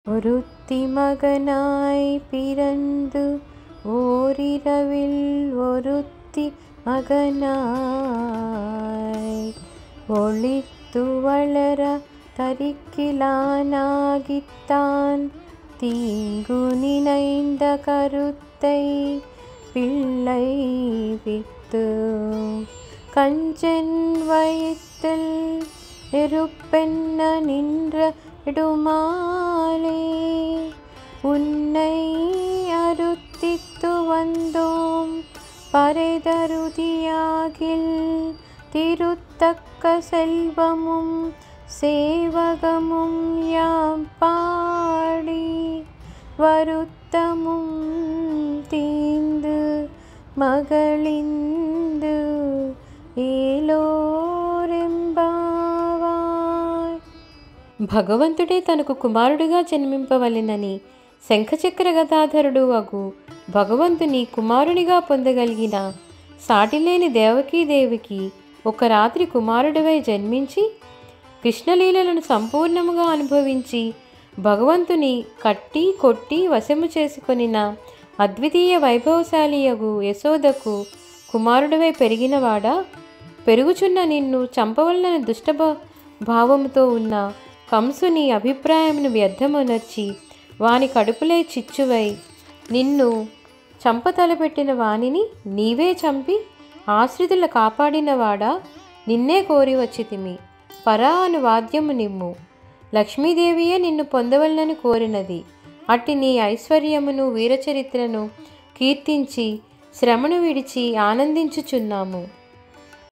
ஒருத்தி மகனாய் பிறந்து ஓரிரவில் ஒருத்தி மகனாய் ஒளித்து வளர தரிக்கிலானாகித்தான் தீங்கு நினைந்த கருத்தை பிள்ளை வித்து கஞ்சன் வயிற்றில் நெருப்பென்ன நின்ற இடுமாலே உன்னை அருத்தித்து வந்தோம் பரைதருதியாகில் திருத்தக்க செல்வமும் சேவகமும் யாம் பாடி வருத்தமும் தீந்து மகளிந்து ఏలోరెంబావాయ్. భగవంతుడే తనకు కుమారుడిగా జన్మింపవలెనని శంఖచక్ర గదాధరుడు అగు భగవంతుని కుమారునిగా పొందగలిగిన సాటిలేని దేవకీదేవికి ఒక రాత్రి కుమారుడివై జన్మించి కృష్ణలీలలను సంపూర్ణముగా అనుభవించి భగవంతుని కట్టి కొట్టి వశము చేసుకొనిన అద్వితీయ వైభవశాలియగు యశోదకు కుమారుడివై పెరిగినవాడా, పెరుగుచున్న నిన్ను చంపవలనని భావముతో ఉన్న కంసుని అభిప్రాయమును వ్యర్థమునర్చి వాని కడుపులే చిచ్చువై నిన్ను చంపతలపెట్టిన వానిని నీవే చంపి ఆశ్రితుల కాపాడినవాడా, నిన్నే కోరి వచ్చితిమి. పరా అను వాద్యము నిమ్ము. లక్ష్మీదేవియే నిన్ను పొందవలనని కోరినది. అట్టి నీ ఐశ్వర్యమును వీరచరిత్రను కీర్తించి శ్రమను విడిచి ఆనందించుచున్నాము.